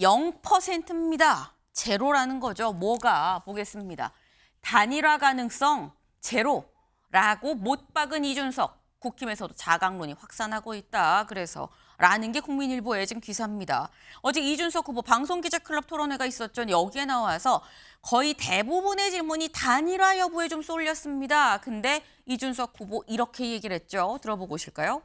0%입니다. 제로라는 거죠. 뭐가 보겠습니다. 단일화 가능성 제로라고 못 박은 이준석. 국힘에서도 자강론이 확산하고 있다. 그래서 라는 게 국민일보의 지금 기사입니다. 어제 이준석 후보 방송기자클럽 토론회가 있었죠. 여기에 나와서 거의 대부분의 질문이 단일화 여부에 좀 쏠렸습니다. 근데 이준석 후보 이렇게 얘기를 했죠. 들어보고 오실까요?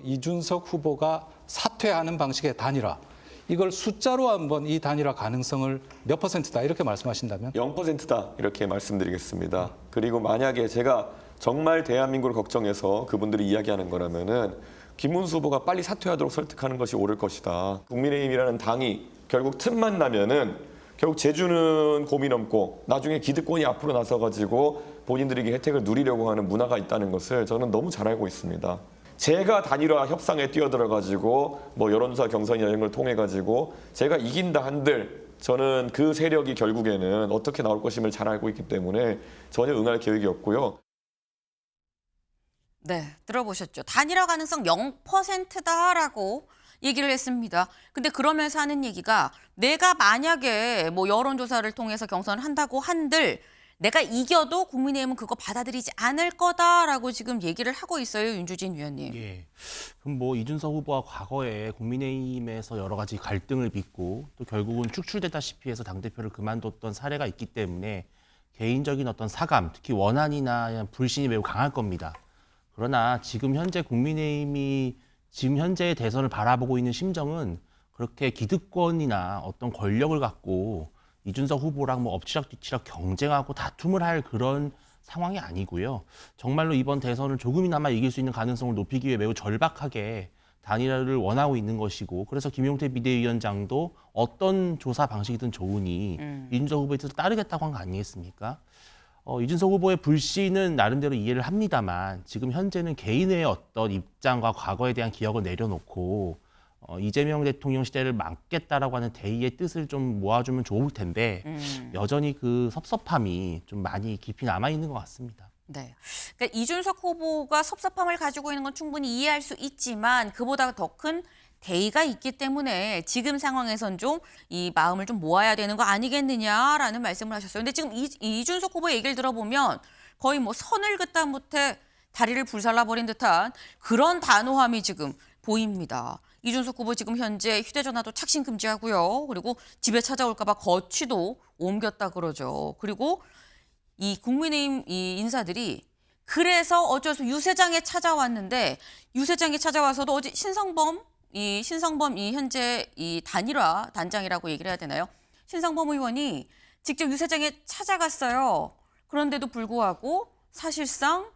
이준석 후보가 사퇴하는 방식의 단일화. 이걸 숫자로 한번 이 단일화 가능성을 몇 %다 이렇게 말씀하신다면? 0%다 이렇게 말씀드리겠습니다. 그리고 만약에 제가 정말 대한민국을 걱정해서 그분들이 이야기하는 거라면은 김문수 후보가 빨리 사퇴하도록 설득하는 것이 옳을 것이다. 국민의힘이라는 당이 결국 틈만 나면은 결국 제주는 고민 없고 나중에 기득권이 앞으로 나서가지고 본인들에게 혜택을 누리려고 하는 문화가 있다는 것을 저는 너무 잘 알고 있습니다. 제가 단일화 협상에 뛰어들어가지고 뭐 여론조사 경선이나 이런 걸 통해가지고 제가 이긴다 한들 저는 그 세력이 결국에는 어떻게 나올 것임을 잘 알고 있기 때문에 전혀 응할 계획이 없고요. 네, 들어보셨죠. 단일화 가능성 0%다라고 얘기를 했습니다. 근데 그러면서 하는 얘기가 내가 만약에 뭐 여론조사를 통해서 경선을 한다고 한들 내가 이겨도 국민의힘은 그거 받아들이지 않을 거다라고 지금 얘기를 하고 있어요. 윤주진 위원님. 예. 그럼 뭐 이준석 후보가 과거에 국민의힘에서 여러 가지 갈등을 빚고 또 결국은 축출되다시피 해서 당대표를 그만뒀던 사례가 있기 때문에 개인적인 어떤 사감, 특히 원한이나 불신이 매우 강할 겁니다. 그러나 지금 현재 국민의힘이 지금 현재의 대선을 바라보고 있는 심정은 그렇게 기득권이나 어떤 권력을 갖고 이준석 후보랑 뭐 엎치락뒤치락 경쟁하고 다툼을 할 그런 상황이 아니고요. 정말로 이번 대선을 조금이나마 이길 수 있는 가능성을 높이기 위해 매우 절박하게 단일화를 원하고 있는 것이고 그래서 김용태 비대위원장도 어떤 조사 방식이든 좋으니 이준석 후보의 뜻을 따르겠다고 한 거 아니겠습니까? 이준석 후보의 불신은 나름대로 이해를 합니다만 지금 현재는 개인의 어떤 입장과 과거에 대한 기억을 내려놓고 이재명 대통령 시대를 막겠다라고 하는 대의의 뜻을 좀 모아주면 좋을 텐데 여전히 그 섭섭함이 좀 많이 깊이 남아있는 것 같습니다. 네, 그러니까 이준석 후보가 섭섭함을 가지고 있는 건 충분히 이해할 수 있지만 그보다 더 큰 대의가 있기 때문에 지금 상황에선 좀 이 마음을 좀 모아야 되는 거 아니겠느냐라는 말씀을 하셨어요. 근데 지금 이준석 후보의 얘기를 들어보면 거의 뭐 선을 그다 못해 다리를 불살라버린 듯한 그런 단호함이 지금 보입니다. 이준석 후보 지금 현재 휴대전화도 착신 금지하고요. 그리고 집에 찾아올까 봐 거취도 옮겼다 그러죠. 그리고 이 국민의힘 이 인사들이 그래서 어쩔 수 유세장에 찾아왔는데 유세장에 찾아와서도 어제 신성범 이 현재 이 단일화 단장이라고 얘기를 해야 되나요? 신성범 의원이 직접 유세장에 찾아갔어요. 그런데도 불구하고 사실상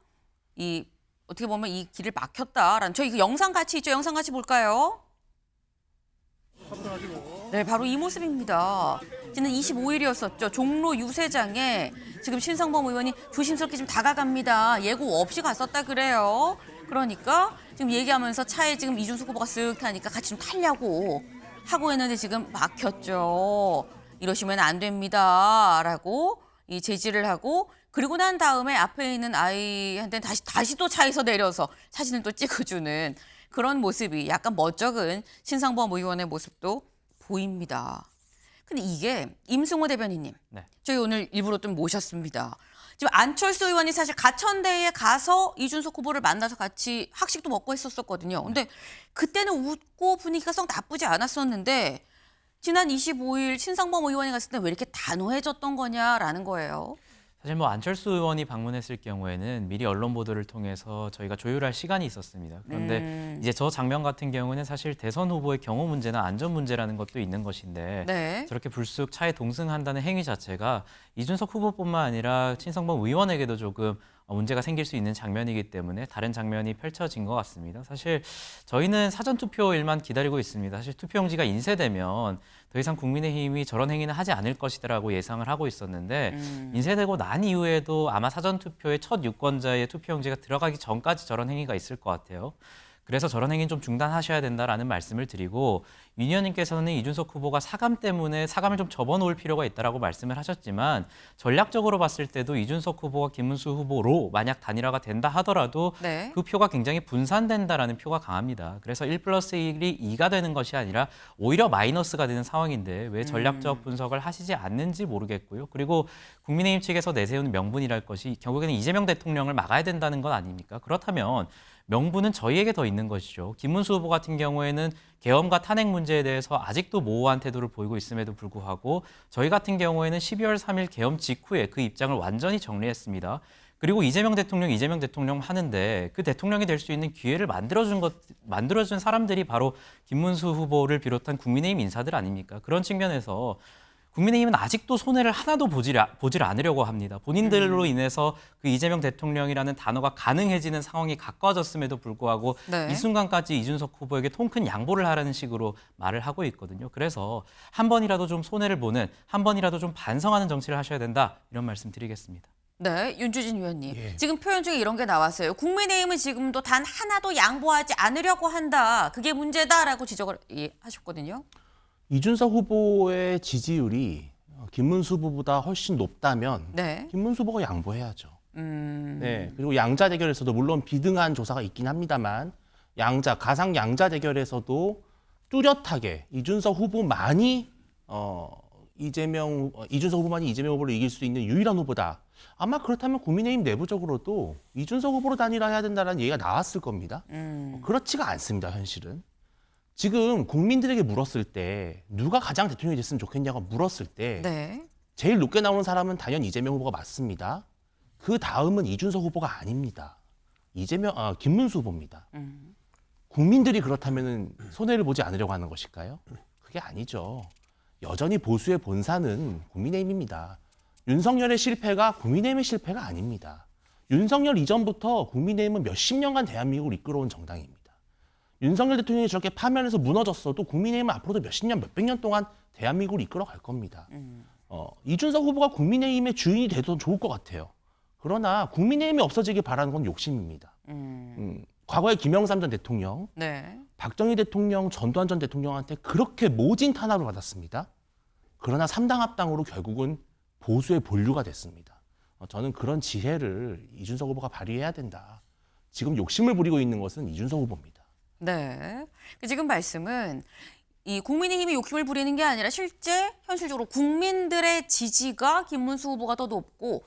이 어떻게 보면 이 길을 막혔다라는 저희 그 영상 같이 있죠. 영상 같이 볼까요? 네, 바로 이 모습입니다. 지난 25일이었었죠. 종로 유세장에 지금 신성범 의원이 조심스럽게 좀 다가갑니다. 예고 없이 갔었다 그래요. 그러니까 지금 얘기하면서 차에 지금 이준석 후보가 쓱 타니까 같이 좀 타려고 하고 있는데 지금 막혔죠. 이러시면 안 됩니다라고 이 제지를 하고 그리고 난 다음에 앞에 있는 아이한테는 다시 또 차에서 내려서 사진을 또 찍어주는 그런 모습이 약간 멋쩍은 신성범 의원의 모습도 보입니다. 근데 이게 임승호 대변인님, 네. 저희 오늘 일부러 좀 모셨습니다. 지금 안철수 의원이 사실 가천대에 가서 이준석 후보를 만나서 같이 학식도 먹고 했었거든요. 근데 그때는 웃고 분위기가 썩 나쁘지 않았었는데 지난 25일 신성범 의원이 갔을 때 왜 이렇게 단호해졌던 거냐라는 거예요. 사실 뭐 안철수 의원이 방문했을 경우에는 미리 언론 보도를 통해서 저희가 조율할 시간이 있었습니다. 그런데 이제 저 장면 같은 경우는 사실 대선 후보의 경호 문제나 안전 문제라는 것도 있는 것인데 네. 저렇게 불쑥 차에 동승한다는 행위 자체가 이준석 후보뿐만 아니라 신성범 의원에게도 조금 문제가 생길 수 있는 장면이기 때문에 다른 장면이 펼쳐진 것 같습니다. 사실 저희는 사전투표일만 기다리고 있습니다. 사실 투표용지가 인쇄되면 더 이상 국민의힘이 저런 행위는 하지 않을 것이라고 예상을 하고 있었는데 인쇄되고 난 이후에도 아마 사전투표의 첫 유권자의 투표용지가 들어가기 전까지 저런 행위가 있을 것 같아요. 그래서 저런 행위는 좀 중단하셔야 된다라는 말씀을 드리고 민 의원님께서는 이준석 후보가 사감 때문에 사감을 좀 접어놓을 필요가 있다라고 말씀을 하셨지만 전략적으로 봤을 때도 이준석 후보와 김문수 후보로 만약 단일화가 된다 하더라도 네. 그 표가 굉장히 분산된다라는 표가 강합니다. 그래서 1+1이 2가 되는 것이 아니라 오히려 마이너스가 되는 상황인데 왜 전략적 분석을 하시지 않는지 모르겠고요. 그리고 국민의힘 측에서 내세우는 명분이랄 것이 결국에는 이재명 대통령을 막아야 된다는 것 아닙니까? 그렇다면 명분은 저희에게 더 있는 것이죠. 김문수 후보 같은 경우에는 계엄과 탄핵 문제에 대해서 아직도 모호한 태도를 보이고 있음에도 불구하고 저희 같은 경우에는 12월 3일 계엄 직후에 그 입장을 완전히 정리했습니다. 그리고 이재명 대통령 하는데 그 대통령이 될 수 있는 기회를 만들어준 사람들이 바로 김문수 후보를 비롯한 국민의힘 인사들 아닙니까? 그런 측면에서 국민의힘은 아직도 손해를 하나도 보질 않으려고 합니다. 본인들로 인해서 그 이재명 대통령이라는 단어가 가능해지는 상황이 가까워졌음에도 불구하고 네. 이 순간까지 이준석 후보에게 통큰 양보를 하라는 식으로 말을 하고 있거든요. 그래서 한 번이라도 좀 손해를 보는, 한 번이라도 좀 반성하는 정치를 하셔야 된다. 이런 말씀 드리겠습니다. 네, 윤주진 위원님. 예. 지금 표현 중에 이런 게 나왔어요. 국민의힘은 지금도 단 하나도 양보하지 않으려고 한다. 그게 문제다라고 지적을 하셨거든요. 이준석 후보의 지지율이 김문수 후보보다 훨씬 높다면 네. 김문수 후보가 양보해야죠. 네. 그리고 양자 대결에서도 물론 비등한 조사가 있긴 합니다만 가상 양자 대결에서도 뚜렷하게 이준석 후보만이 이준석 후보만이 이재명 후보를 이길 수 있는 유일한 후보다. 아마 그렇다면 국민의힘 내부적으로도 이준석 후보로 단일화해야 된다는 얘기가 나왔을 겁니다. 그렇지가 않습니다, 현실은. 지금 국민들에게 물었을 때 누가 가장 대통령이 됐으면 좋겠냐고 물었을 때 네. 제일 높게 나오는 사람은 당연 이재명 후보가 맞습니다. 그 다음은 이준석 후보가 아닙니다. 김문수 후보입니다. 국민들이 그렇다면 손해를 보지 않으려고 하는 것일까요? 그게 아니죠. 여전히 보수의 본사는 국민의힘입니다. 윤석열의 실패가 국민의힘의 실패가 아닙니다. 윤석열 이전부터 국민의힘은 몇십 년간 대한민국을 이끌어온 정당입니다. 윤석열 대통령이 저렇게 파면에서 무너졌어도 국민의힘은 앞으로도 몇십 년, 몇백 년 동안 대한민국을 이끌어갈 겁니다. 이준석 후보가 국민의힘의 주인이 돼도 좋을 것 같아요. 그러나 국민의힘이 없어지길 바라는 건 욕심입니다. 과거에 김영삼 전 대통령, 네. 박정희 대통령, 전두환 전 대통령한테 그렇게 모진 탄압을 받았습니다. 그러나 3당 합당으로 결국은 보수의 본류가 됐습니다. 저는 그런 지혜를 이준석 후보가 발휘해야 된다. 지금 욕심을 부리고 있는 것은 이준석 후보입니다. 네. 지금 말씀은 이 국민의힘이 욕심을 부리는 게 아니라 실제 현실적으로 국민들의 지지가 김문수 후보가 더 높고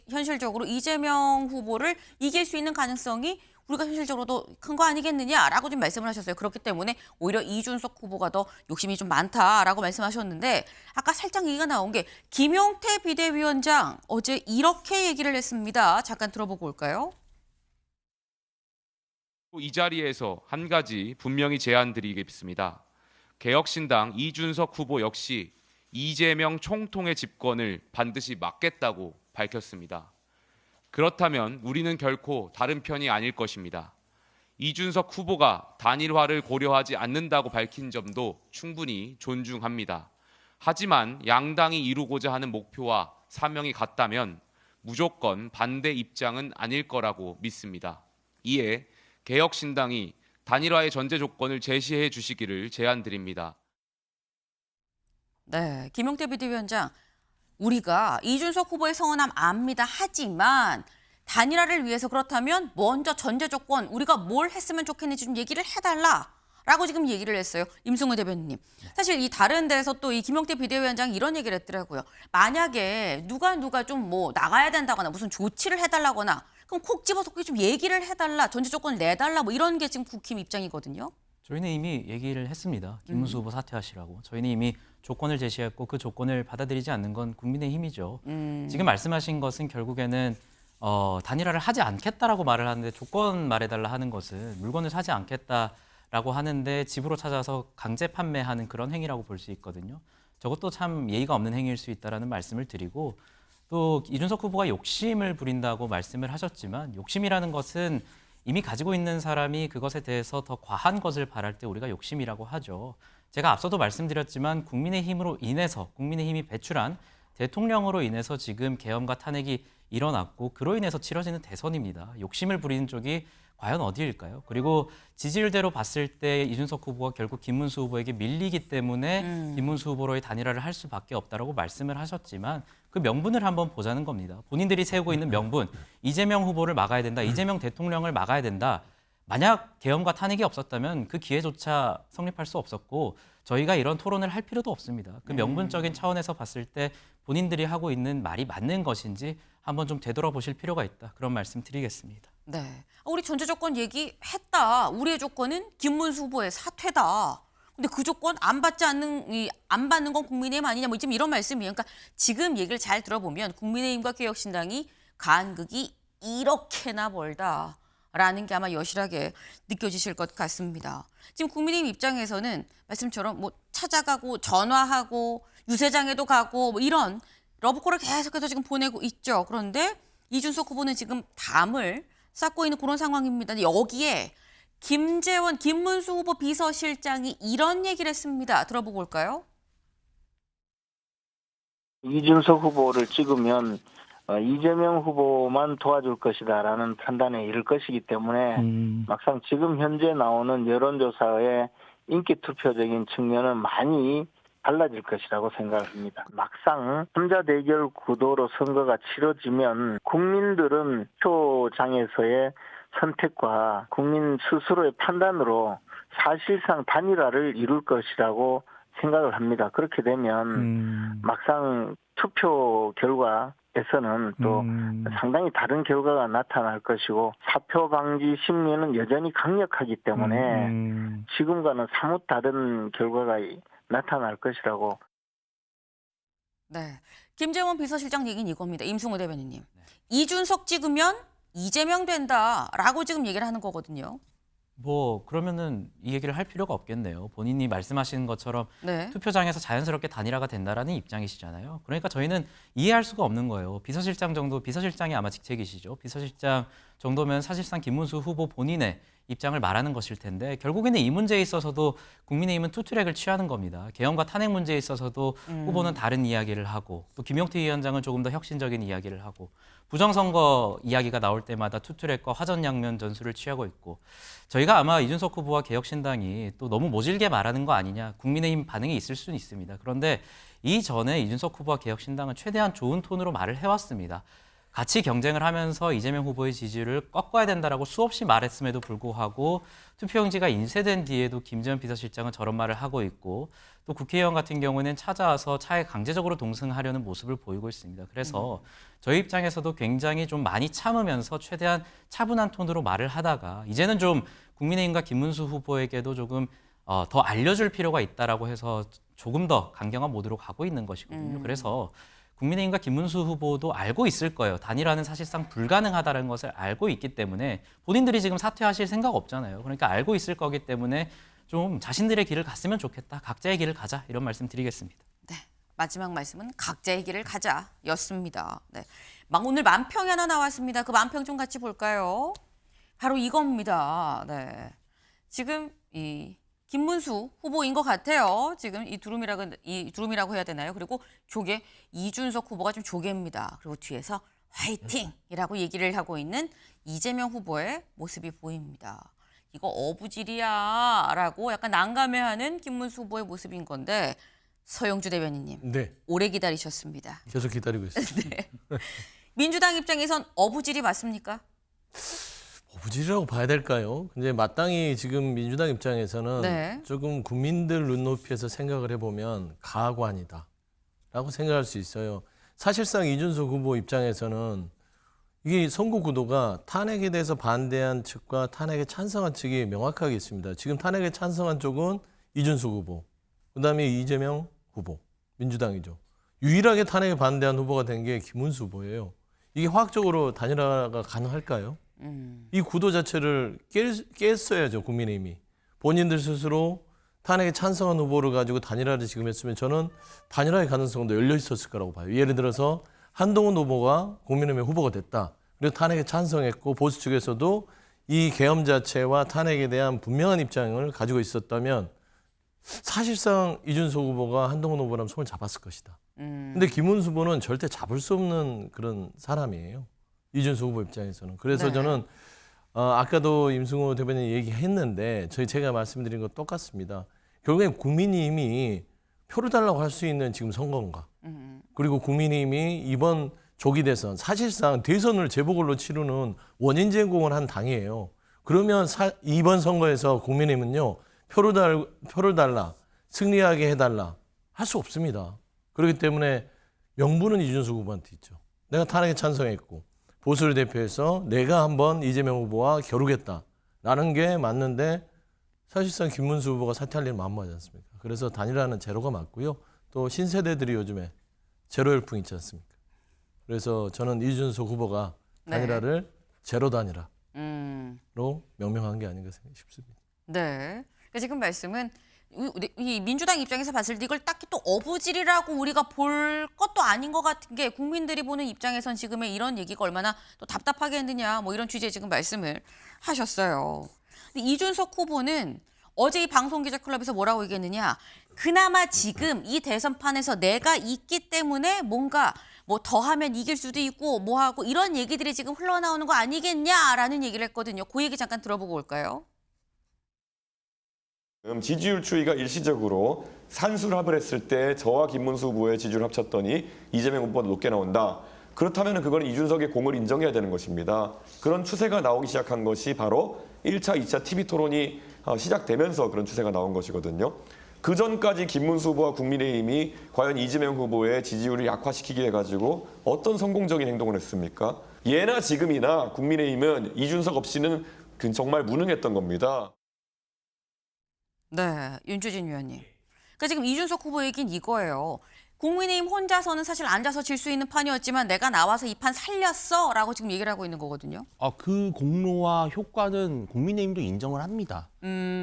현실적으로 이재명 후보를 이길 수 있는 가능성이 우리가 현실적으로도 큰 거 아니겠느냐라고 좀 말씀을 하셨어요. 그렇기 때문에 오히려 이준석 후보가 더 욕심이 좀 많다라고 말씀하셨는데 아까 살짝 얘기가 나온 게 김용태 비대위원장 어제 이렇게 얘기를 했습니다. 잠깐 들어보고 올까요? 이 자리에서 한 가지 분명히 제안드리겠습니다. 개혁신당 이준석 후보 역시 이재명 총통의 집권을 반드시 막겠다고 밝혔습니다. 그렇다면 우리는 결코 다른 편이 아닐 것입니다. 이준석 후보가 단일화를 고려하지 않는다고 밝힌 점도 충분히 존중합니다. 하지만 양당이 이루고자 하는 목표와 사명이 같다면 무조건 반대 입장은 아닐 거라고 믿습니다. 이에 개혁신당이 단일화의 전제 조건을 제시해 주시기를 제안드립니다. 네, 김용태 비대위원장, 우리가 이준석 후보의 성원함 압니다. 하지만 단일화를 위해서 그렇다면 먼저 전제 조건 우리가 뭘 했으면 좋겠는지 좀 얘기를 해달라라고 지금 얘기를 했어요. 임승우 대변인님. 사실 이 다른 데서 또 이 김용태 비대위원장이 이런 얘기를 했더라고요. 만약에 누가 좀 뭐 나가야 된다거나 무슨 조치를 해달라거나 그럼 콕 집어서 좀 얘기를 해달라, 전제 조건을 내달라 뭐 이런 게 지금 국힘 입장이거든요. 저희는 이미 얘기를 했습니다. 김문수 후보 사퇴하시라고. 저희는 이미 조건을 제시했고 그 조건을 받아들이지 않는 건 국민의힘이죠. 지금 말씀하신 것은 결국에는 단일화를 하지 않겠다라고 말을 하는데 조건 말해달라 하는 것은 물건을 사지 않겠다라고 하는데 집으로 찾아서 강제 판매하는 그런 행위라고 볼 수 있거든요. 저것도 참 예의가 없는 행위일 수 있다라는 말씀을 드리고 또 이준석 후보가 욕심을 부린다고 말씀을 하셨지만 욕심이라는 것은 이미 가지고 있는 사람이 그것에 대해서 더 과한 것을 바랄 때 우리가 욕심이라고 하죠. 제가 앞서도 말씀드렸지만 국민의힘으로 인해서 국민의힘이 배출한 대통령으로 인해서 지금 계엄과 탄핵이 일어났고 그로 인해서 치러지는 대선입니다. 욕심을 부리는 쪽이 과연 어디일까요? 그리고 지지율대로 봤을 때 이준석 후보가 결국 김문수 후보에게 밀리기 때문에 김문수 후보로의 단일화를 할 수밖에 없다라고 말씀을 하셨지만 그 명분을 한번 보자는 겁니다. 본인들이 세우고 있는 명분, 이재명 후보를 막아야 된다, 이재명 대통령을 막아야 된다. 만약 계엄과 탄핵이 없었다면 그 기회조차 성립할 수 없었고 저희가 이런 토론을 할 필요도 없습니다. 그 명분적인 차원에서 봤을 때 본인들이 하고 있는 말이 맞는 것인지 한번 좀 되돌아보실 필요가 있다. 그런 말씀 드리겠습니다. 네. 우리 전제 조건 얘기했다. 우리의 조건은 김문수 후보의 사퇴다. 근데 그 조건 안 받는 건 국민의힘 아니냐, 뭐 지금 이런 말씀이에요. 그러니까 지금 얘기를 잘 들어보면 국민의힘과 개혁신당이 간극이 이렇게나 멀다라는 게 아마 여실하게 느껴지실 것 같습니다. 지금 국민의힘 입장에서는 말씀처럼 뭐 찾아가고 전화하고 유세장에도 가고 뭐 이런 러브콜을 계속해서 지금 보내고 있죠. 그런데 이준석 후보는 지금 담을 쌓고 있는 그런 상황입니다. 여기에 김문수 후보 비서실장이 이런 얘기를 했습니다. 들어보고 올까요? 이준석 후보를 찍으면 이재명 후보만 도와줄 것이다라는 판단에 이를 것이기 때문에 막상 지금 현재 나오는 여론조사의 인기투표적인 측면은 많이 달라질 것이라고 생각합니다. 막상 3자 대결 구도로 선거가 치러지면 국민들은 표장에서의 선택과 국민 스스로의 판단으로 사실상 단일화를 이룰 것이라고 생각을 합니다. 그렇게 되면 막상 투표 결과에서는 또 상당히 다른 결과가 나타날 것이고 사표 방지 심리는 여전히 강력하기 때문에 지금과는 사뭇 다른 결과가 나타날 것이라고. 네. 김재원 비서실장 얘기는 이겁니다. 임승호 대변인님. 이준석 찍으면 이재명 된다라고 지금 얘기를 하는 거거든요. 뭐 그러면은 이 얘기를 할 필요가 없겠네요. 본인이 말씀하시는 것처럼 네. 투표장에서 자연스럽게 단일화가 된다라는 입장이시잖아요. 그러니까 저희는 이해할 수가 없는 거예요. 비서실장이 아마 직책이시죠. 비서실장 정도면 사실상 김문수 후보 본인의 입장을 말하는 것일 텐데 결국에는 이 문제에 있어서도 국민의힘은 투트랙을 취하는 겁니다. 계엄과 탄핵 문제에 있어서도 후보는 다른 이야기를 하고 또 김용태 위원장은 조금 더 혁신적인 이야기를 하고 부정선거 이야기가 나올 때마다 투트랙과 화전양면 전술을 취하고 있고 저희가 아마 이준석 후보와 개혁신당이 또 너무 모질게 말하는 거 아니냐 국민의힘 반응이 있을 수는 있습니다. 그런데 이전에 이준석 후보와 개혁신당은 최대한 좋은 톤으로 말을 해왔습니다. 같이 경쟁을 하면서 이재명 후보의 지지율을 꺾어야 된다라고 수없이 말했음에도 불구하고 투표용지가 인쇄된 뒤에도 김재원 비서실장은 저런 말을 하고 있고 또 국회의원 같은 경우는 찾아와서 차에 강제적으로 동승하려는 모습을 보이고 있습니다. 그래서 저희 입장에서도 굉장히 좀 많이 참으면서 최대한 차분한 톤으로 말을 하다가 이제는 좀 국민의힘과 김문수 후보에게도 조금 더 알려줄 필요가 있다라고 해서 조금 더 강경한 모드로 가고 있는 것이거든요. 그래서 국민의힘과 김문수 후보도 알고 있을 거예요. 단일화는 사실상 불가능하다는 것을 알고 있기 때문에 본인들이 지금 사퇴하실 생각 없잖아요. 그러니까 알고 있을 거기 때문에 좀 자신들의 길을 갔으면 좋겠다. 각자의 길을 가자. 이런 말씀 드리겠습니다. 네. 마지막 말씀은 각자의 길을 가자였습니다. 네. 오늘 만평이 하나 나왔습니다. 그 만평 좀 같이 볼까요? 바로 이겁니다. 네. 지금 이 김문수 후보인 것 같아요. 지금 이 두루미라고 해야 되나요? 그리고 조개 이준석 후보가 좀 조개입니다. 그리고 뒤에서 화이팅이라고 얘기를 하고 있는 이재명 후보의 모습이 보입니다. 이거 어부질이야라고 약간 난감해하는 김문수 후보의 모습인 건데 서영주 대변인님 네, 오래 기다리셨습니다. 계속 기다리고 있습니다. 네. 민주당 입장에선 어부질이 맞습니까? 어부질이라고 봐야 될까요? 근데 마땅히 지금 민주당 입장에서는 네. 조금 국민들 눈높이에서 생각을 해보면 가관이다라고 생각할 수 있어요. 사실상 이준석 후보 입장에서는 이게 선거 구도가 탄핵에 대해서 반대한 측과 탄핵에 찬성한 측이 명확하게 있습니다. 지금 탄핵에 찬성한 쪽은 이준석 후보, 그다음에 이재명 후보, 민주당이죠. 유일하게 탄핵에 반대한 후보가 된 게 김문수 후보예요. 이게 화학적으로 단일화가 가능할까요? 이 구도 자체를 깼어야죠, 국민의힘이. 본인들 스스로 탄핵에 찬성한 후보를 가지고 단일화를 지금 했으면 저는 단일화의 가능성도 열려 있었을 거라고 봐요. 예를 들어서 한동훈 후보가 국민의힘의 후보가 됐다. 그리고 탄핵에 찬성했고 보수 측에서도 이 계엄 자체와 탄핵에 대한 분명한 입장을 가지고 있었다면 사실상 이준석 후보가 한동훈 후보라면 손을 잡았을 것이다. 근데 김문수 후보는 절대 잡을 수 없는 그런 사람이에요. 이준석 후보 입장에서는. 그래서 네. 저는 아까도 임승호 대변인 얘기했는데 제가 말씀드린 거 똑같습니다. 결국엔 국민의힘이 표를 달라고 할 수 있는 지금 선거인가. 그리고 국민의힘이 이번 조기 대선, 사실상 대선을 재보궐로 치르는 원인 제공을 한 당이에요. 그러면 이번 선거에서 국민의힘은요, 표를 달라, 승리하게 해달라 할 수 없습니다. 그렇기 때문에 명분은 이준석 후보한테 있죠. 내가 탄핵에 찬성했고 보수를 대표해서 내가 한번 이재명 후보와 겨루겠다라는 게 맞는데 사실상 김문수 후보가 사퇴할 일은 만무하지 않습니까? 그래서 단일화는 제로가 맞고요. 또 신세대들이 요즘에 제로 열풍 있지 않습니까? 그래서 저는 이준석 후보가 단일화를 제로 단일화로 명명한 게 아닌가 싶습니다. 네. 그러니까 지금 말씀은 이 민주당 입장에서 봤을 때 이걸 딱히 또 어부질이라고 우리가 볼 것도 아닌 것 같은 게 국민들이 보는 입장에선 지금의 이런 얘기가 얼마나 또 답답하게 했느냐 뭐 이런 취지의 지금 말씀을 하셨어요. 근데 이준석 후보는 어제 이 방송기자클럽에서 뭐라고 얘기했느냐. 그나마 지금 이 대선판에서 내가 있기 때문에 뭔가 뭐 더하면 이길 수도 있고 뭐하고 이런 얘기들이 지금 흘러나오는 거 아니겠냐라는 얘기를 했거든요. 그 얘기 잠깐 들어보고 올까요? 지지율 추이가 일시적으로 산술합을 했을 때 저와 김문수 후보의 지지율을 합쳤더니 이재명 후보보다 높게 나온다. 그렇다면 그건 이준석의 공을 인정해야 되는 것입니다. 그런 추세가 나오기 시작한 것이 바로 1차, 2차 TV 토론이 시작되면서 그런 추세가 나온 것이거든요. 그 전까지 김문수 후보와 국민의힘이 과연 이재명 후보의 지지율을 약화시키게 해가지고 어떤 성공적인 행동을 했습니까? 예나 지금이나 국민의힘은 이준석 없이는 정말 무능했던 겁니다. 네, 윤주진 위원님. 그러니까 지금 이준석 후보 얘기는 이거예요. 국민의힘 혼자서는 사실 앉아서 질 수 있는 판이었지만 내가 나와서 이 판 살렸어라고 지금 얘기를 하고 있는 거거든요. 그 공로와 효과는 국민의힘도 인정을 합니다.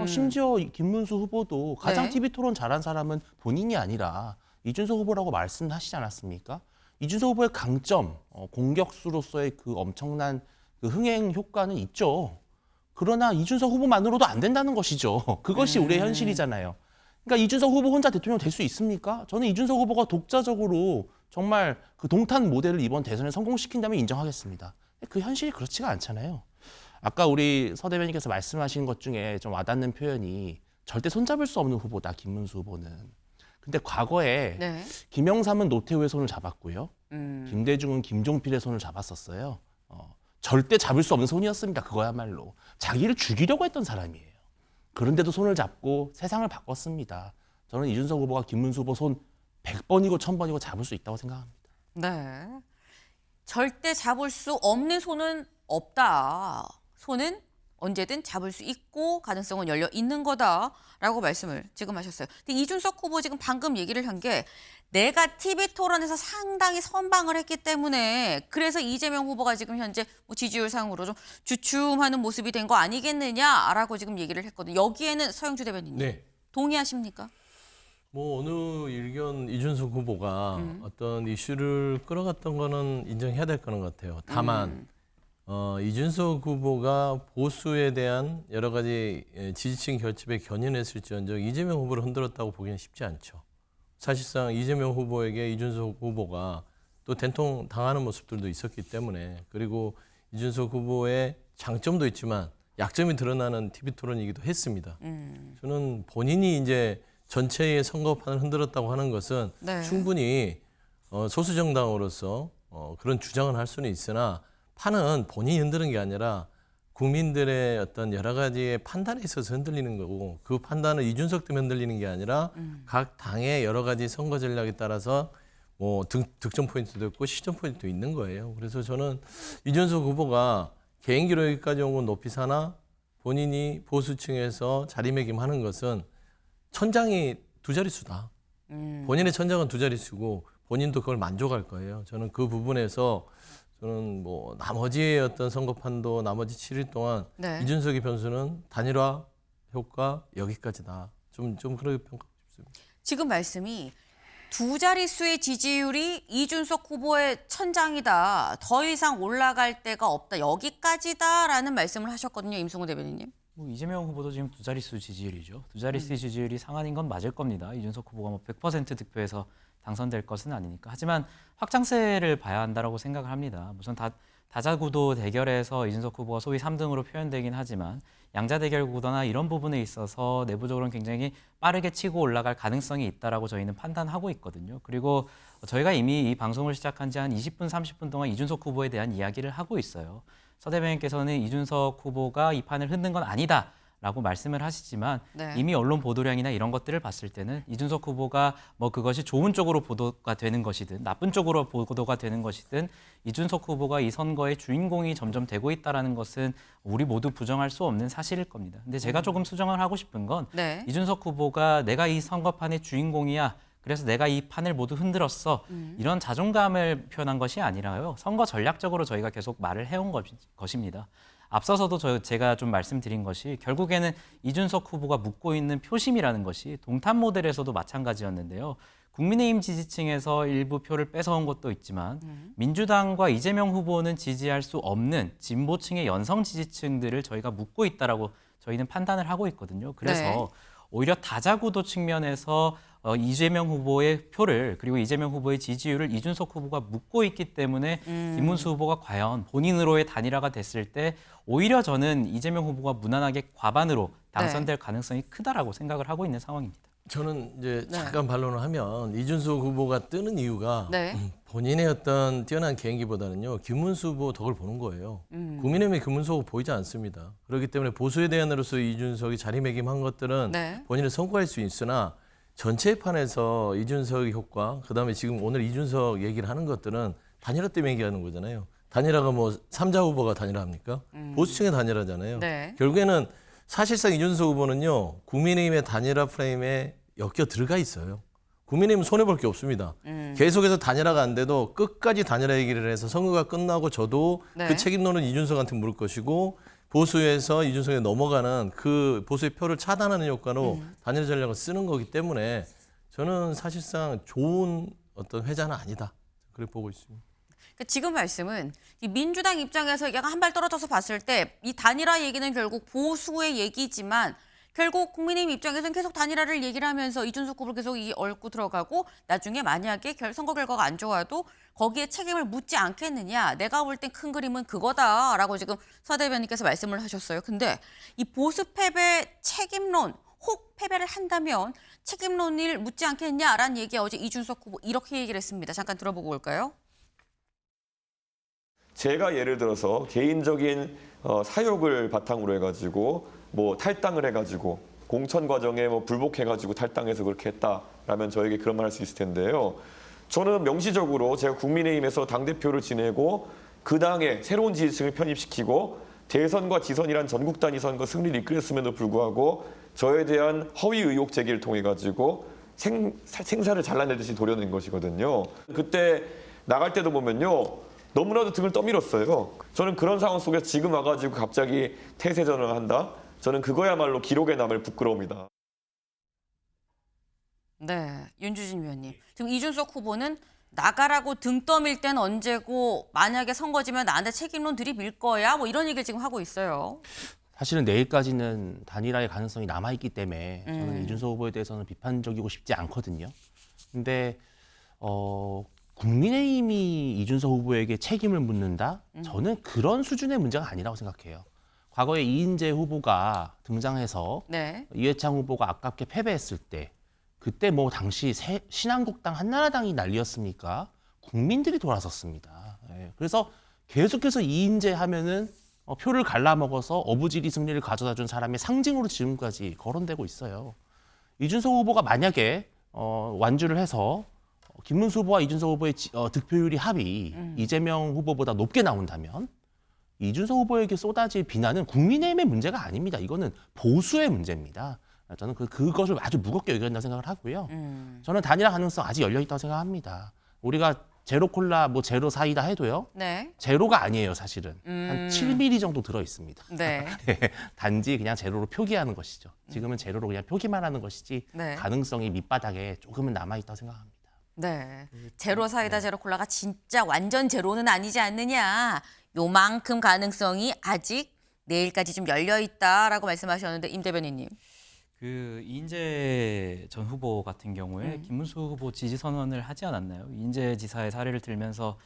심지어 김문수 후보도 가장 네. TV 토론 잘한 사람은 본인이 아니라 이준석 후보라고 말씀하시지 않았습니까? 이준석 후보의 강점, 공격수로서의 그 엄청난 그 흥행 효과는 있죠. 그러나 이준석 후보만으로도 안 된다는 것이죠. 그것이 우리의 현실이잖아요. 그러니까 이준석 후보 혼자 대통령 될 수 있습니까? 저는 이준석 후보가 독자적으로 정말 그 동탄 모델을 이번 대선에 성공시킨다면 인정하겠습니다. 그 현실이 그렇지가 않잖아요. 아까 우리 서 대변인께서 말씀하신 것 중에 좀 와닿는 표현이 절대 손잡을 수 없는 후보다, 김문수 후보는. 근데 과거에 네. 김영삼은 노태우의 손을 잡았고요. 김대중은 김종필의 손을 잡았었어요. 절대 잡을 수 없는 손이었습니다. 그거야말로. 자기를 죽이려고 했던 사람이에요. 그런데도 손을 잡고 세상을 바꿨습니다. 저는 이준석 후보가 김문수 후보 손 100번이고 1000번이고 잡을 수 있다고 생각합니다. 네. 절대 잡을 수 없는 손은 없다. 손은 언제든 잡을 수 있고 가능성은 열려 있는 거다라고 말씀을 지금 하셨어요. 근데 이준석 후보 지금 방금 얘기를 한 게 내가 TV 토론에서 상당히 선방을 했기 때문에 그래서 이재명 후보가 지금 현재 뭐 지지율 상으로 좀 주춤하는 모습이 된 거 아니겠느냐라고 지금 얘기를 했거든요. 여기에는 서영주 대변인님 네. 동의하십니까? 뭐 어느 일견 이준석 후보가 어떤 이슈를 끌어갔던 거는 인정해야 될 거는 것 같아요. 다만 이준석 후보가 보수에 대한 여러 가지 지지층 결집에 견인했을지언정 이재명 후보를 흔들었다고 보기는 쉽지 않죠. 사실상 이재명 후보에게 이준석 후보가 또 된통 당하는 모습들도 있었기 때문에 그리고 이준석 후보의 장점도 있지만 약점이 드러나는 TV 토론이기도 했습니다. 저는 본인이 이제 전체의 선거판을 흔들었다고 하는 것은 네. 충분히 소수 정당으로서 그런 주장을 할 수는 있으나 판은 본인이 흔드는 게 아니라 국민들의 어떤 여러 가지의 판단에 있어서 흔들리는 거고 그 판단은 이준석 때문에 흔들리는 게 아니라 각 당의 여러 가지 선거 전략에 따라서 뭐 득점 포인트도 있고 시점 포인트도 있는 거예요. 그래서 저는 이준석 후보가 개인기로 여기까지 온 건 높이 사나 본인이 보수층에서 자리매김하는 것은 천장이 두 자릿수다. 본인의 천장은 두 자릿수고 본인도 그걸 만족할 거예요. 저는 그 부분에서 저는 뭐 나머지의 어떤 선거판도 나머지 7일 동안 네. 이준석의 변수는 단일화 효과 여기까지다. 좀 그렇게 평가하고 싶습니다. 지금 말씀이 두 자릿수의 지지율이 이준석 후보의 천장이다. 더 이상 올라갈 데가 없다. 여기까지다라는 말씀을 하셨거든요. 임승호 대변인님. 뭐 이재명 후보도 지금 두 자릿수 지지율이죠. 두 자릿수 지지율이 상한인 건 맞을 겁니다. 이준석 후보가 뭐 100% 득표해서 당선될 것은 아니니까. 하지만 확장세를 봐야 한다라고 생각을 합니다. 우선 다자구도 대결에서 이준석 후보가 소위 3등으로 표현되긴 하지만 양자 대결 구도나 이런 부분에 있어서 내부적으로는 굉장히 빠르게 치고 올라갈 가능성이 있다라고 저희는 판단하고 있거든요. 그리고 저희가 이미 이 방송을 시작한 지 한 20분, 30분 동안 이준석 후보에 대한 이야기를 하고 있어요. 서 대변인께서는 이준석 후보가 이 판을 흔든 건 아니다라고 말씀을 하시지만 네. 이미 언론 보도량이나 이런 것들을 봤을 때는 이준석 후보가 뭐 그것이 좋은 쪽으로 보도가 되는 것이든 나쁜 쪽으로 보도가 되는 것이든 이준석 후보가 이 선거의 주인공이 점점 되고 있다는 것은 우리 모두 부정할 수 없는 사실일 겁니다. 근데 제가 조금 수정을 하고 싶은 건 네. 이준석 후보가 내가 이 선거판의 주인공이야. 그래서 내가 이 판을 모두 흔들었어. 이런 자존감을 표현한 것이 아니라요. 선거 전략적으로 저희가 계속 말을 해온 것입니다. 앞서서도 제가 좀 말씀드린 것이 결국에는 이준석 후보가 묻고 있는 표심이라는 것이 동탄 모델에서도 마찬가지였는데요. 국민의힘 지지층에서 일부 표를 뺏어온 것도 있지만 민주당과 이재명 후보는 지지할 수 없는 진보층의 연성 지지층들을 저희가 묻고 있다라고 저희는 판단을 하고 있거든요. 그래서 네. 오히려 다자구도 측면에서 이재명 후보의 표를 그리고 이재명 후보의 지지율을 이준석 후보가 묻고 있기 때문에 김문수 후보가 과연 본인으로의 단일화가 됐을 때 오히려 저는 이재명 후보가 무난하게 과반으로 당선될 가능성이 크다라고 생각을 하고 있는 상황입니다. 저는 이제 네. 잠깐 반론을 하면 이준석 후보가 뜨는 이유가 네. 본인의 어떤 뛰어난 개인기보다는요 김문수 후보 덕을 보는 거예요. 국민의힘에 김문수 후보 보이지 않습니다. 그렇기 때문에 보수의 대안으로서 이준석이 자리매김한 것들은 네. 본인을 선고할 수 있으나 전체 판에서 이준석의 효과, 그다음에 지금 오늘 이준석 얘기를 하는 것들은 단일화 때문에 얘기하는 거잖아요. 단일화가 뭐 삼자 후보가 단일화합니까? 보수층의 단일화잖아요. 네. 결국에는 사실상 이준석 후보는요 국민의힘의 단일화 프레임에 엮여 들어가 있어요. 국민의힘은 손해볼 게 없습니다. 계속해서 단일화가 안 돼도 끝까지 단일화 얘기를 해서 선거가 끝나고 저도 네. 그 책임론은 이준석한테 물을 것이고 보수에서 이준석에 넘어가는 그 보수의 표를 차단하는 효과로 단일화 전략을 쓰는 거기 때문에 저는 사실상 좋은 어떤 회자는 아니다. 그렇게 보고 있습니다. 그러니까 지금 말씀은 이 민주당 입장에서 약간 한 발 떨어져서 봤을 때 이 단일화 얘기는 결국 보수의 얘기지만 결국 국민의힘 입장에서는 계속 단일화를 얘기를 하면서 이준석 후보를 계속 얽고 들어가고 나중에 만약에 선거 결과가 안 좋아도 거기에 책임을 묻지 않겠느냐. 내가 볼 땐 큰 그림은 그거다라고 지금 서 대변인께서 말씀을 하셨어요. 근데 이 보수 패배 책임론 혹 패배를 한다면 책임론을 묻지 않겠냐라는 얘기 어제 이준석 후보 이렇게 얘기를 했습니다. 잠깐 들어보고 올까요? 제가 예를 들어서 개인적인 사욕을 바탕으로 해가지고 뭐 탈당을 해가지고 공천 과정에 뭐 불복해가지고 탈당해서 그렇게 했다라면 저에게 그런 말 할 수 있을 텐데요. 저는 명시적으로 제가 국민의힘에서 당대표를 지내고 그 당에 새로운 지지층을 편입시키고 대선과 지선이란 전국 단위 선거 승리를 이끌었음에도 불구하고 저에 대한 허위 의혹 제기를 통해 가지고 생사를 잘라내듯이 도려낸 것이거든요. 그때 나갈 때도 보면요. 너무나도 등을 떠밀었어요. 저는 그런 상황 속에서 지금 와가지고 갑자기 태세전을 한다? 저는 그거야말로 기록에 남을 부끄러움이다. 네, 윤주진 위원님. 지금 이준석 후보는 나가라고 등 떠밀 땐 언제고 만약에 선거지면 나한테 책임론 들이밀 거야 뭐 이런 얘기를 지금 하고 있어요. 사실은 내일까지는 단일화의 가능성이 남아있기 때문에 저는 이준석 후보에 대해서는 비판적이고 싶지 않거든요. 근데 국민의힘이 이준석 후보에게 책임을 묻는다? 저는 그런 수준의 문제가 아니라고 생각해요. 과거에 이인재 후보가 등장해서 네. 이해창 후보가 아깝게 패배했을 때 그때 뭐 당시 신한국당 한나라당이 난리였습니까? 국민들이 돌아섰습니다. 예. 그래서 계속해서 이인재 하면은 표를 갈라먹어서 어부지리 승리를 가져다 준 사람의 상징으로 지금까지 거론되고 있어요. 이준석 후보가 만약에 완주를 해서 김문수 후보와 이준석 후보의 득표율이 합이 이재명 후보보다 높게 나온다면 이준석 후보에게 쏟아질 비난은 국민의힘의 문제가 아닙니다. 이거는 보수의 문제입니다. 저는 그것을 아주 무겁게 여겨진다고 생각을 하고요. 저는 단일화 가능성 아직 열려있다고 생각합니다. 우리가 제로 콜라, 뭐 제로 사이다 해도요. 네. 제로가 아니에요, 사실은. 한 7mm 정도 들어있습니다. 네. 단지 그냥 제로로 표기하는 것이죠. 지금은 제로로 그냥 표기만 하는 것이지 네. 가능성이 밑바닥에 조금은 남아있다고 생각합니다. 네. 제로 사이다 제로 콜라가 진짜 완전 제로는 아니지 않느냐. 요만큼 가능성이 아직 내일까지 좀 열려 있다라고 말씀하셨는데 임 대변인님. 그 이인재 전 후보 같은 경우에 김문수 후보 지지 선언을 하지 않았나요? 이인재 지사의 사례를 들면서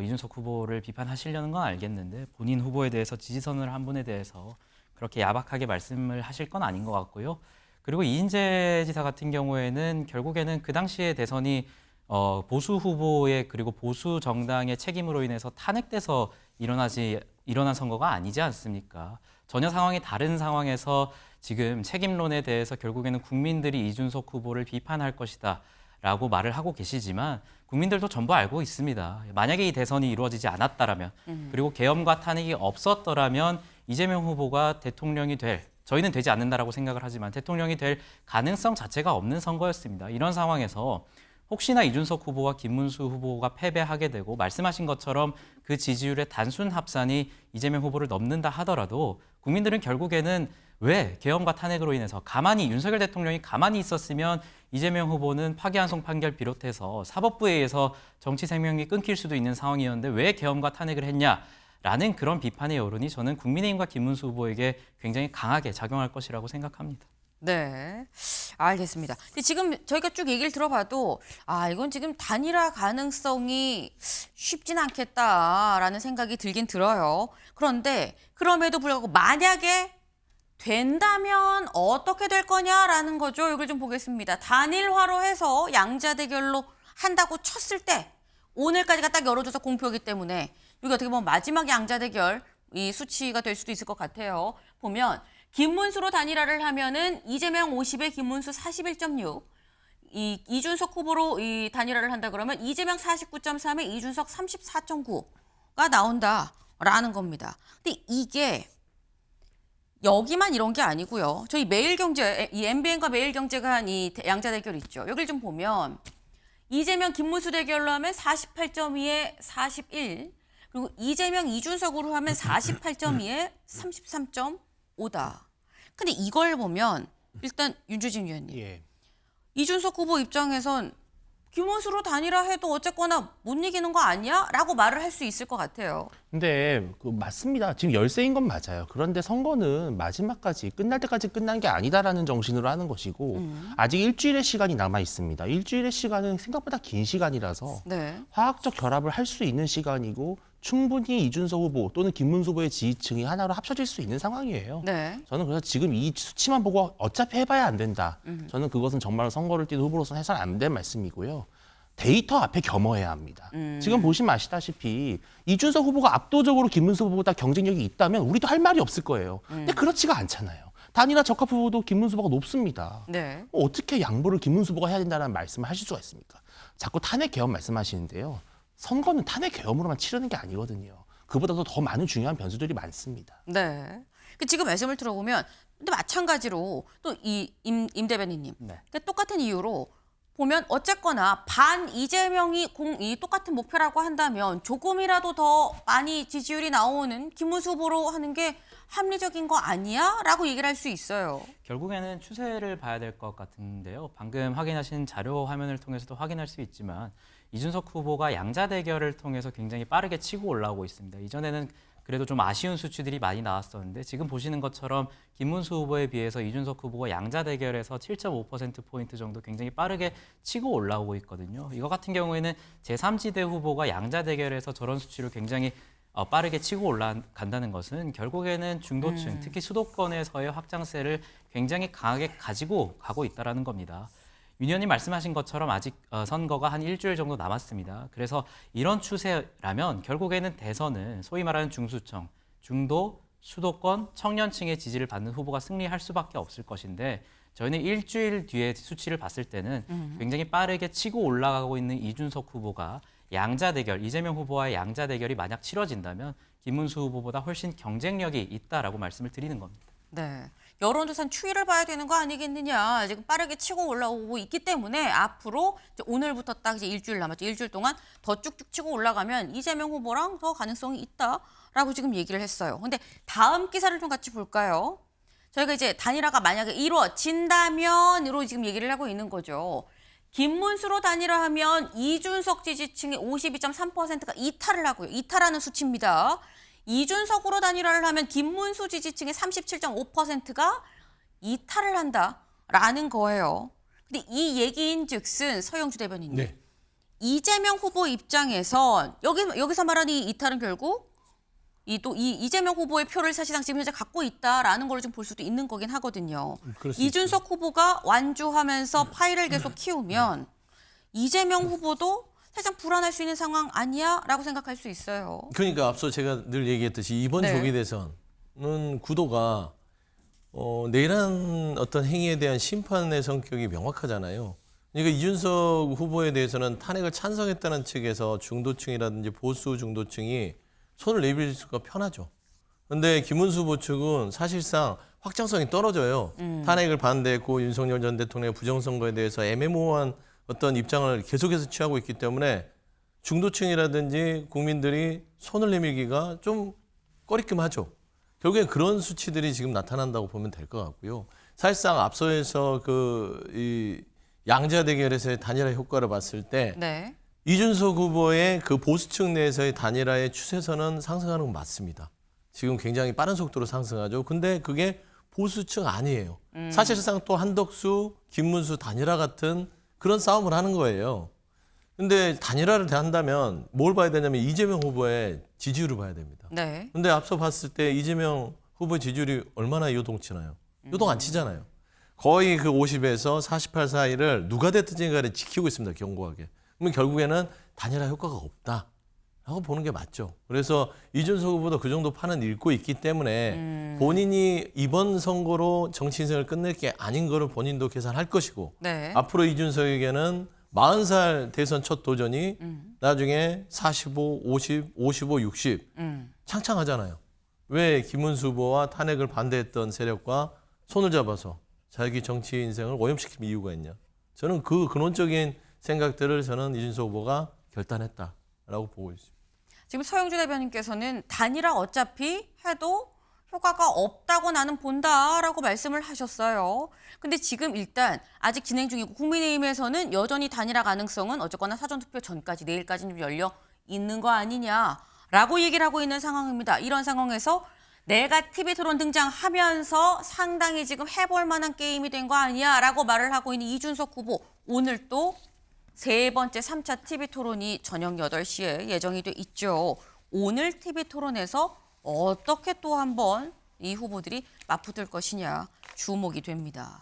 이준석 후보를 비판하시려는 건 알겠는데 본인 후보에 대해서 지지 선언을 한 분에 대해서 그렇게 야박하게 말씀을 하실 건 아닌 것 같고요. 그리고 이인재 지사 같은 경우에는 결국에는 그 당시에 대선이 보수 후보의 그리고 보수 정당의 책임으로 인해서 탄핵돼서 일어난 선거가 아니지 않습니까? 전혀 상황이 다른 상황에서 지금 책임론에 대해서 결국에는 국민들이 이준석 후보를 비판할 것이다 라고 말을 하고 계시지만 국민들도 전부 알고 있습니다. 만약에 이 대선이 이루어지지 않았다라면 그리고 계엄과 탄핵이 없었더라면 이재명 후보가 대통령이 저희는 되지 않는다라고 생각을 하지만 대통령이 될 가능성 자체가 없는 선거였습니다. 이런 상황에서 혹시나 이준석 후보와 김문수 후보가 패배하게 되고 말씀하신 것처럼 그 지지율의 단순 합산이 이재명 후보를 넘는다 하더라도 국민들은 결국에는 왜 계엄과 탄핵으로 인해서 윤석열 대통령이 가만히 있었으면 이재명 후보는 파기환송 판결 비롯해서 사법부에 의해서 정치 생명이 끊길 수도 있는 상황이었는데 왜 계엄과 탄핵을 했냐라는 그런 비판의 여론이 저는 국민의힘과 김문수 후보에게 굉장히 강하게 작용할 것이라고 생각합니다. 네, 알겠습니다. 근데 지금 저희가 쭉 얘기를 들어봐도 이건 지금 단일화 가능성이 쉽진 않겠다라는 생각이 들긴 들어요. 그런데 그럼에도 불구하고 만약에 된다면 어떻게 될 거냐라는 거죠. 이걸 좀 보겠습니다. 단일화로 해서 양자 대결로 한다고 쳤을 때 오늘까지가 딱 여론조사 공표이기 때문에 이게 어떻게 보면 마지막 양자 대결 이 수치가 될 수도 있을 것 같아요. 보면 김문수로 단일화를 하면은 이재명 50에 김문수 41.6, 이준석 후보로 이 단일화를 한다 그러면 이재명 49.3에 이준석 34.9가 나온다라는 겁니다. 근데 이게 여기만 이런 게 아니고요. 저희 매일경제, 이 MBN과 매일경제가 한 이 양자 대결 있죠. 여기를 좀 보면 이재명 김문수 대결로 하면 48.2에 41, 그리고 이재명 이준석으로 하면 48.2에 33.5다. 근데 이걸 보면 일단 윤주진 위원님, 예. 이준석 후보 입장에선 김문수로 단일화해도 어쨌거나 못 이기는 거 아니야? 라고 말을 할 수 있을 것 같아요. 근데 맞습니다. 지금 열세인 건 맞아요. 그런데 선거는 마지막까지 끝날 때까지 끝난 게 아니다라는 정신으로 하는 것이고 아직 일주일의 시간이 남아 있습니다. 일주일의 시간은 생각보다 긴 시간이라서 네. 화학적 결합을 할 수 있는 시간이고 충분히 이준석 후보 또는 김문수 후보의 지지층이 하나로 합쳐질 수 있는 상황이에요. 네. 저는 그래서 지금 이 수치만 보고 어차피 해봐야 안 된다. 저는 그것은 정말 선거를 뛰는 후보로서는 해서는 안 된 말씀이고요. 데이터 앞에 겸허해야 합니다. 지금 보시면 아시다시피 이준석 후보가 압도적으로 김문수 후보보다 경쟁력이 있다면 우리도 할 말이 없을 거예요. 근데 그렇지가 않잖아요. 단일화 적합 후보도 김문수 후보가 높습니다. 네. 어떻게 양보를 김문수 후보가 해야 된다는 말씀을 하실 수가 있습니까? 자꾸 탄핵 계엄 말씀하시는데요. 선거는 탄핵 계엄으로만 치르는 게 아니거든요. 그보다도 더 많은 중요한 변수들이 많습니다. 네. 지금 말씀을 들어보면 근데 마찬가지로 또 임 대변인님, 네. 그러니까 똑같은 이유로 보면 어쨌거나 반 이재명이 똑같은 목표라고 한다면 조금이라도 더 많이 지지율이 나오는 김문수 후보로 하는 게 합리적인 거 아니야? 라고 얘기를 할 수 있어요. 결국에는 추세를 봐야 될 것 같은데요. 방금 확인하신 자료 화면을 통해서도 확인할 수 있지만 이준석 후보가 양자 대결을 통해서 굉장히 빠르게 치고 올라오고 있습니다. 이전에는 그래도 좀 아쉬운 수치들이 많이 나왔었는데 지금 보시는 것처럼 김문수 후보에 비해서 이준석 후보가 양자 대결에서 7.5%포인트 정도 굉장히 빠르게 치고 올라오고 있거든요. 이거 같은 경우에는 제3지대 후보가 양자 대결에서 저런 수치를 굉장히 빠르게 치고 올라간다는 것은 결국에는 중도층, 특히 수도권에서의 확장세를 굉장히 강하게 가지고 가고 있다는 겁니다. 윤 의원님 말씀하신 것처럼 아직 선거가 한 일주일 정도 남았습니다. 그래서 이런 추세라면 결국에는 대선은 소위 말하는 중수청, 중도, 수도권, 청년층의 지지를 받는 후보가 승리할 수밖에 없을 것인데 저희는 일주일 뒤에 수치를 봤을 때는 굉장히 빠르게 치고 올라가고 있는 이준석 후보가 양자 대결, 이재명 후보와의 양자 대결이 만약 치러진다면 김문수 후보보다 훨씬 경쟁력이 있다라고 말씀을 드리는 겁니다. 네. 여론조사는 추이를 봐야 되는 거 아니겠느냐. 지금 빠르게 치고 올라오고 있기 때문에 앞으로 이제 오늘부터 딱 이제 일주일 남았죠. 일주일 동안 더 쭉쭉 치고 올라가면 이재명 후보랑 더 가능성이 있다라고 지금 얘기를 했어요. 근데 다음 기사를 좀 같이 볼까요? 저희가 이제 단일화가 만약에 이루어진다면으로 지금 얘기를 하고 있는 거죠. 김문수로 단일화하면 이준석 지지층의 52.3%가 이탈을 하고요. 이탈하는 수치입니다. 이준석으로 단일화를 하면 김문수 지지층의 37.5%가 이탈을 한다라는 거예요. 근데 이 얘기인즉슨 서영주 대변인님, 네. 이재명 후보 입장에선 여기서 말하는 이 이탈은 결국 이재명 후보의 표를 사실상 지금 현재 갖고 있다라는 걸 좀 볼 수도 있는 거긴 하거든요. 그럴 수 이준석 후보가 완주하면서 파일을 계속 키우면 이재명 후보도 살짝 불안할 수 있는 상황 아니야라고 생각할 수 있어요. 그러니까 앞서 제가 늘 얘기했듯이 이번 네. 조기 대선은 구도가 내란 어떤 행위에 대한 심판의 성격이 명확하잖아요. 그러니까 이준석 후보에 대해서는 탄핵을 찬성했다는 측에서 중도층이라든지 보수 중도층이 손을 내밀 수가 편하죠. 그런데 김문수 후보 측은 사실상 확장성이 떨어져요. 탄핵을 반대했고 윤석열 전 대통령의 부정선거에 대해서 애매모호한 어떤 입장을 계속해서 취하고 있기 때문에 중도층이라든지 국민들이 손을 내밀기가 좀 꺼리끔하죠. 결국엔 그런 수치들이 지금 나타난다고 보면 될 것 같고요. 사실상 앞서에서 이 양자 대결에서의 단일화 효과를 봤을 때 네. 이준석 후보의 그 보수층 내에서의 단일화의 추세선은 상승하는 건 맞습니다. 지금 굉장히 빠른 속도로 상승하죠. 근데 그게 보수층 아니에요. 사실상 또 한덕수, 김문수 단일화 같은 그런 싸움을 하는 거예요. 근데 단일화를 한다면 뭘 봐야 되냐면 이재명 후보의 지지율을 봐야 됩니다. 네. 근데 앞서 봤을 때 이재명 후보의 지지율이 얼마나 요동치나요? 요동 안 치잖아요. 거의 그 50에서 48 사이를 누가 됐든지 간에 지키고 있습니다. 견고하게. 그러면 결국에는 단일화 효과가 없다라고 보는 게 맞죠. 그래서 이준석 후보도 그 정도 판은 읽고 있기 때문에 본인이 이번 선거로 정치 인생을 끝낼 게 아닌 거를 본인도 계산할 것이고 네. 앞으로 이준석에게는 40살 대선 첫 도전이 나중에 45, 50, 55, 60 창창하잖아요. 왜 김문수 후보와 탄핵을 반대했던 세력과 손을 잡아서 자기 정치 인생을 오염시킬 이유가 있냐. 저는 그 근원적인 생각들을 저는 이준석 후보가 결단했다라고 보고 있습니다. 지금 서영주 대변인께서는 단일화 어차피 해도 효과가 없다고 나는 본다라고 말씀을 하셨어요. 근데 지금 일단 아직 진행 중이고 국민의힘에서는 여전히 단일화 가능성은 어쨌거나 사전투표 전까지 내일까지는 좀 열려 있는 거 아니냐라고 얘기를 하고 있는 상황입니다. 이런 상황에서 내가 TV 토론 등장하면서 상당히 지금 해볼 만한 게임이 된 거 아니야라고 말을 하고 있는 이준석 후보. 오늘 또 세 번째 3차 TV 토론이 저녁 8시에 예정이 돼 있죠. 오늘 TV 토론에서 어떻게 또 한번 이 후보들이 맞붙을 것이냐 주목이 됩니다.